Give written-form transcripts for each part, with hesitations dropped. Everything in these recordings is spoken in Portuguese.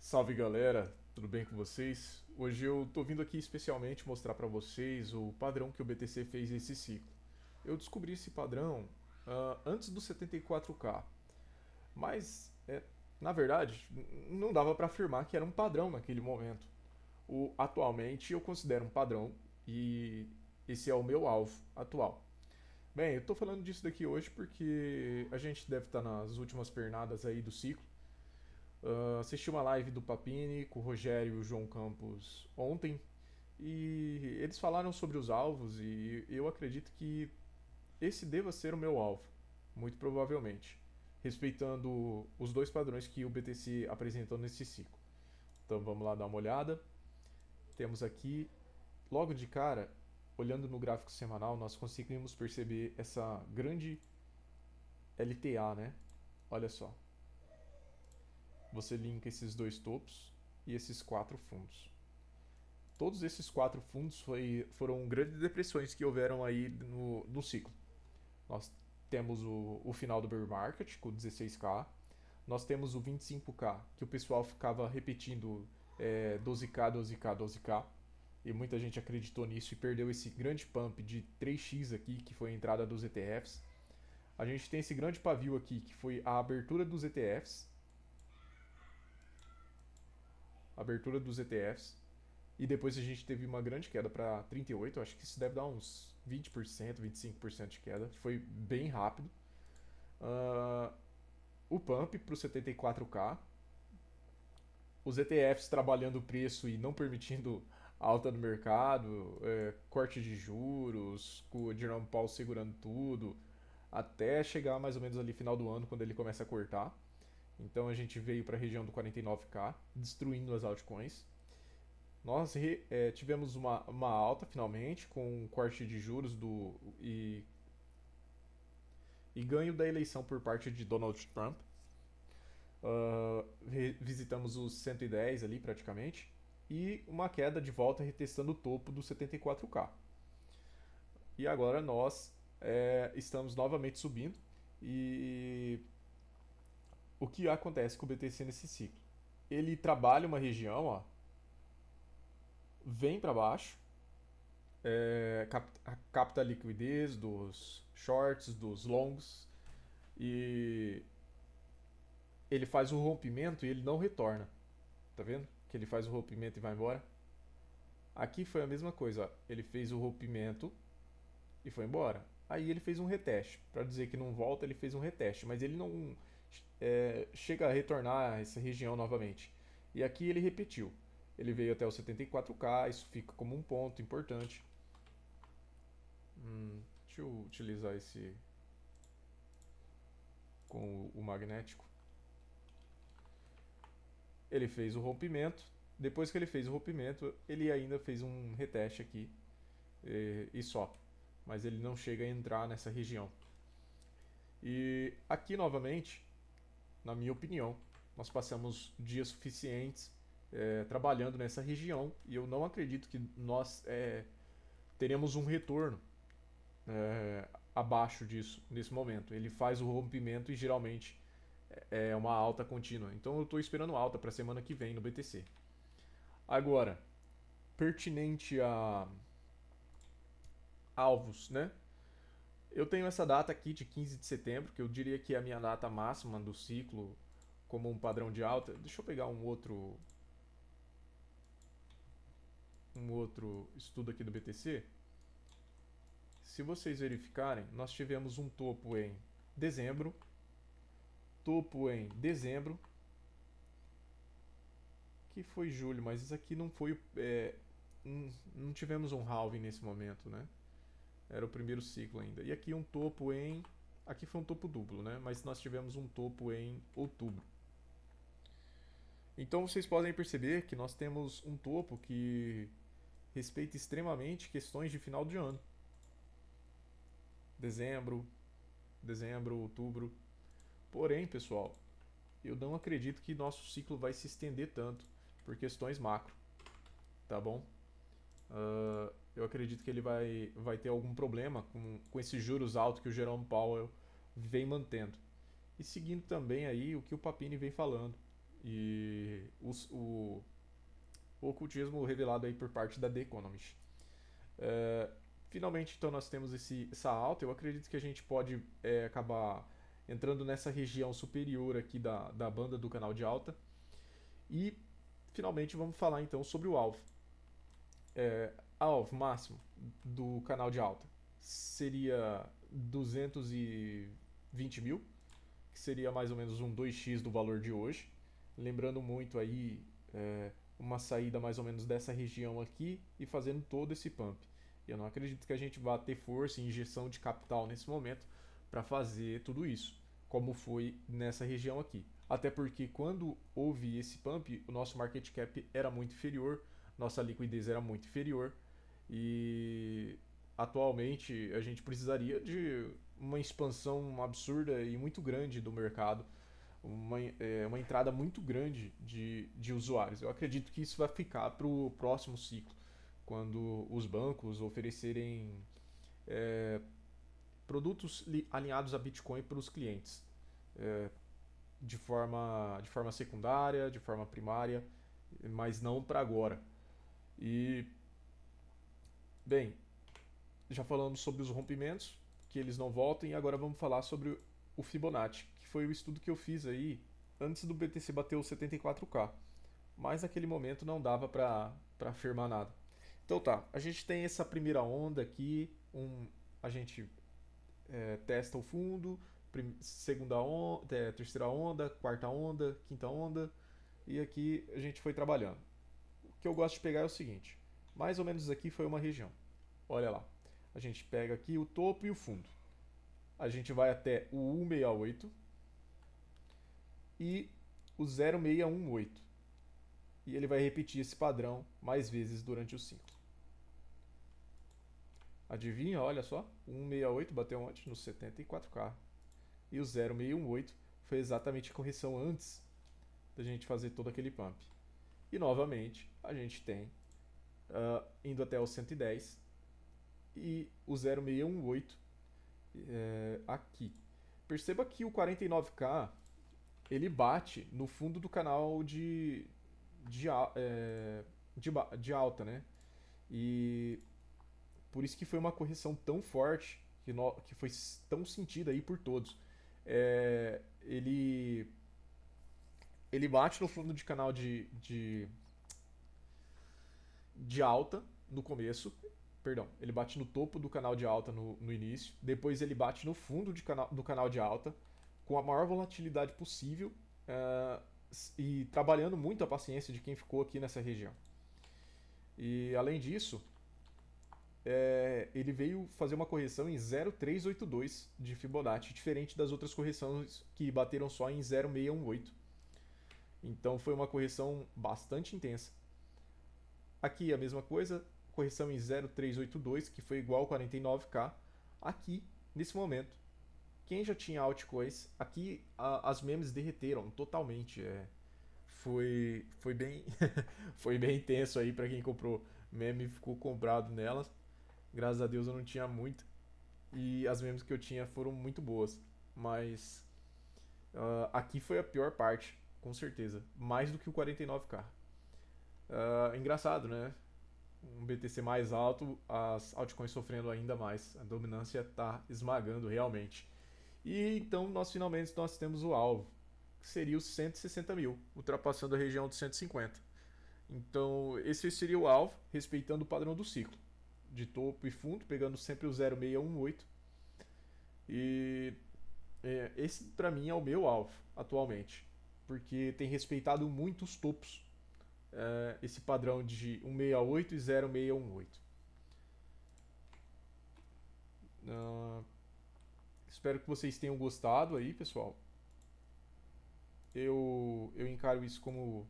Salve galera, tudo bem com vocês? Hoje eu tô vindo aqui especialmente mostrar para vocês o padrão que o BTC fez esse ciclo. Eu descobri esse padrão antes do 74K, mas na verdade não dava para afirmar que era um padrão naquele momento. Atualmente eu considero um padrão e esse é o meu alvo atual. Bem, eu tô falando disso daqui hoje porque a gente deve estar nas últimas pernadas aí do ciclo. Assisti uma live do Papini com o Rogério e o João Campos ontem e eles falaram sobre os alvos e eu acredito que esse deva ser o meu alvo, muito provavelmente, respeitando os dois padrões que o BTC apresentou nesse ciclo. Então vamos lá dar uma olhada. Temos aqui, logo de cara, olhando no gráfico semanal, nós conseguimos perceber essa grande LTA, né? Olha só, você linka esses dois topos e esses quatro fundos. Todos esses quatro fundos foram grandes depressões que houveram aí no ciclo. Nós temos o final do bear market com 16K, nós temos o 25K, que o pessoal ficava repetindo 12K, 12K, 12K, e muita gente acreditou nisso e perdeu esse grande pump de 3x aqui, que foi a entrada dos ETFs. A gente tem esse grande pavio aqui, que foi a abertura dos ETFs, abertura dos ETFs, e depois a gente teve uma grande queda para 38, acho que isso deve dar uns 20%, 25% de queda, foi bem rápido. Uh, o pump para o 74K, os ETFs trabalhando o preço e não permitindo alta no mercado, corte de juros, com o Jerome Powell segurando tudo, até chegar mais ou menos ali final do ano, quando ele começa a cortar. Então a gente veio para a região do 49K, destruindo as altcoins. Nós tivemos uma alta finalmente, com um corte de juros e ganho da eleição por parte de Donald Trump. Visitamos os 110 ali praticamente. E uma queda de volta retestando o topo do 74K. E agora nós estamos novamente subindo. E o que acontece com o BTC nesse ciclo? Ele trabalha uma região, ó, vem para baixo, capta a liquidez dos shorts, dos longs, e ele faz o rompimento e ele não retorna. Tá vendo? Que ele faz o rompimento e vai embora. Aqui foi a mesma coisa, ó. Ele fez o rompimento e foi embora. Aí ele fez um reteste. Para dizer que não volta, ele fez um reteste, mas ele não chega a retornar a essa região novamente. E aqui ele repetiu. Ele veio até o 74K, isso fica como um ponto importante. Deixa eu utilizar esse com o magnético. Ele fez o rompimento. Depois que ele fez o rompimento, ele ainda fez um reteste aqui e só. Mas ele não chega a entrar nessa região. E aqui novamente, na minha opinião, nós passamos dias suficientes trabalhando nessa região e eu não acredito que nós teremos um retorno abaixo disso nesse momento. Ele faz o rompimento e geralmente é uma alta contínua. Então eu estou esperando alta para a semana que vem no BTC. Agora, pertinente a alvos, né? Eu tenho essa data aqui de 15 de setembro, que eu diria que é a minha data máxima do ciclo como um padrão de alta. Deixa eu pegar um outro estudo aqui do BTC. Se vocês verificarem, nós tivemos um topo em dezembro, topo em dezembro, que foi julho, mas isso aqui não foi. Não tivemos um halving nesse momento, né? Era o primeiro ciclo ainda. E aqui um topo em. Aqui foi um topo duplo, né? Mas nós tivemos um topo em outubro. Então vocês podem perceber que nós temos um topo que respeita extremamente questões de final de ano. Dezembro, dezembro, outubro. Porém, pessoal, eu não acredito que nosso ciclo vai se estender tanto por questões macro, tá bom? Eu acredito que ele vai ter algum problema com esses juros altos que o Jerome Powell vem mantendo. E seguindo também aí o que o Papini vem falando. e o ocultismo revelado aí por parte da The Economist. É, finalmente, então, nós temos essa alta. Eu acredito que a gente pode acabar entrando nessa região superior aqui da banda do canal de alta. E, finalmente, vamos falar então sobre o alvo. Alvo máximo do canal de alta seria 220 mil, que seria mais ou menos um 2x do valor de hoje. Lembrando muito aí uma saída mais ou menos dessa região aqui e fazendo todo esse pump. Eu não acredito que a gente vá ter força e injeção de capital nesse momento para fazer tudo isso, como foi nessa região aqui. Até porque quando houve esse pump, o nosso market cap era muito inferior, nossa liquidez era muito inferior e atualmente a gente precisaria de uma expansão absurda e muito grande do mercado, uma entrada muito grande de usuários. Eu acredito que isso vai ficar para o próximo ciclo, quando os bancos oferecerem produtos alinhados a Bitcoin para os clientes, é, de forma secundária, de forma primária, mas não para agora. E, bem, já falamos sobre os rompimentos, que eles não voltem, e agora vamos falar sobre o Fibonacci, que foi o estudo que eu fiz aí antes do BTC bater os 74k. Mas naquele momento não dava para afirmar nada. Então tá, a gente tem essa primeira onda aqui, a gente testa o fundo, segunda onda, terceira onda, quarta onda, quinta onda, e aqui a gente foi trabalhando. O que eu gosto de pegar é o seguinte, mais ou menos aqui foi uma região. Olha lá, a gente pega aqui o topo e o fundo. A gente vai até o 168 e o 0618. E ele vai repetir esse padrão mais vezes durante o ciclo. Adivinha? Olha só, o 168 bateu ontem no 74k. E o 0618 foi exatamente a correção antes da gente fazer todo aquele pump. E novamente a gente tem indo até o 110 e o 0618 aqui. Perceba que o 49k ele bate no fundo do canal de, de alta, né? E por isso que foi uma correção tão forte, que foi tão sentida aí por todos. Ele bate no fundo de canal de alta no começo, perdão, ele bate no topo do canal de alta no início, depois ele bate no fundo do canal de alta, com a maior volatilidade possível e trabalhando muito a paciência de quem ficou aqui nessa região. E além disso, ele veio fazer uma correção em 0,382 de Fibonacci, diferente das outras correções que bateram só em 0,618. Então foi uma correção bastante intensa. Aqui a mesma coisa, correção em 0,382, que foi igual ao 49k. Aqui, nesse momento, quem já tinha altcoins, aqui as memes derreteram totalmente. Foi bem foi bem intenso aí para quem comprou meme e ficou comprado nelas. Graças a Deus eu não tinha muito e as memes que eu tinha foram muito boas, mas aqui foi a pior parte, com certeza, mais do que o 49k. Engraçado, né? Um BTC mais alto, as altcoins sofrendo ainda mais. A dominância está esmagando realmente. E então nós temos o alvo, que seria os 160 mil, ultrapassando a região de 150. Então esse seria o alvo, respeitando o padrão do ciclo, de topo e fundo, pegando sempre o 0618. E esse para mim é o meu alvo atualmente, porque tem respeitado muito os topos, esse padrão de 168 e 0618. Espero que vocês tenham gostado aí, pessoal. Eu encaro isso como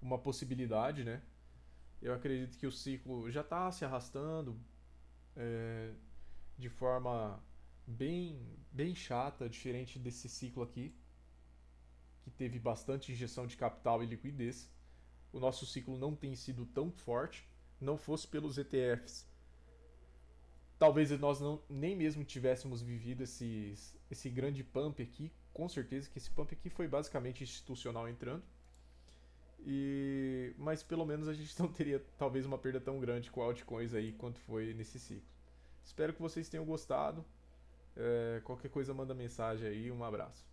uma possibilidade, né? Eu acredito que o ciclo já está se arrastando é, de forma bem chata, diferente desse ciclo aqui, que teve bastante injeção de capital e liquidez. O nosso ciclo não tem sido tão forte, não fosse pelos ETFs. Talvez nós nem mesmo tivéssemos vivido esse grande pump aqui, com certeza que esse pump aqui foi basicamente institucional entrando. Mas pelo menos a gente não teria talvez uma perda tão grande com altcoins aí quanto foi nesse ciclo. Espero que vocês tenham gostado. Qualquer coisa manda mensagem aí, um abraço.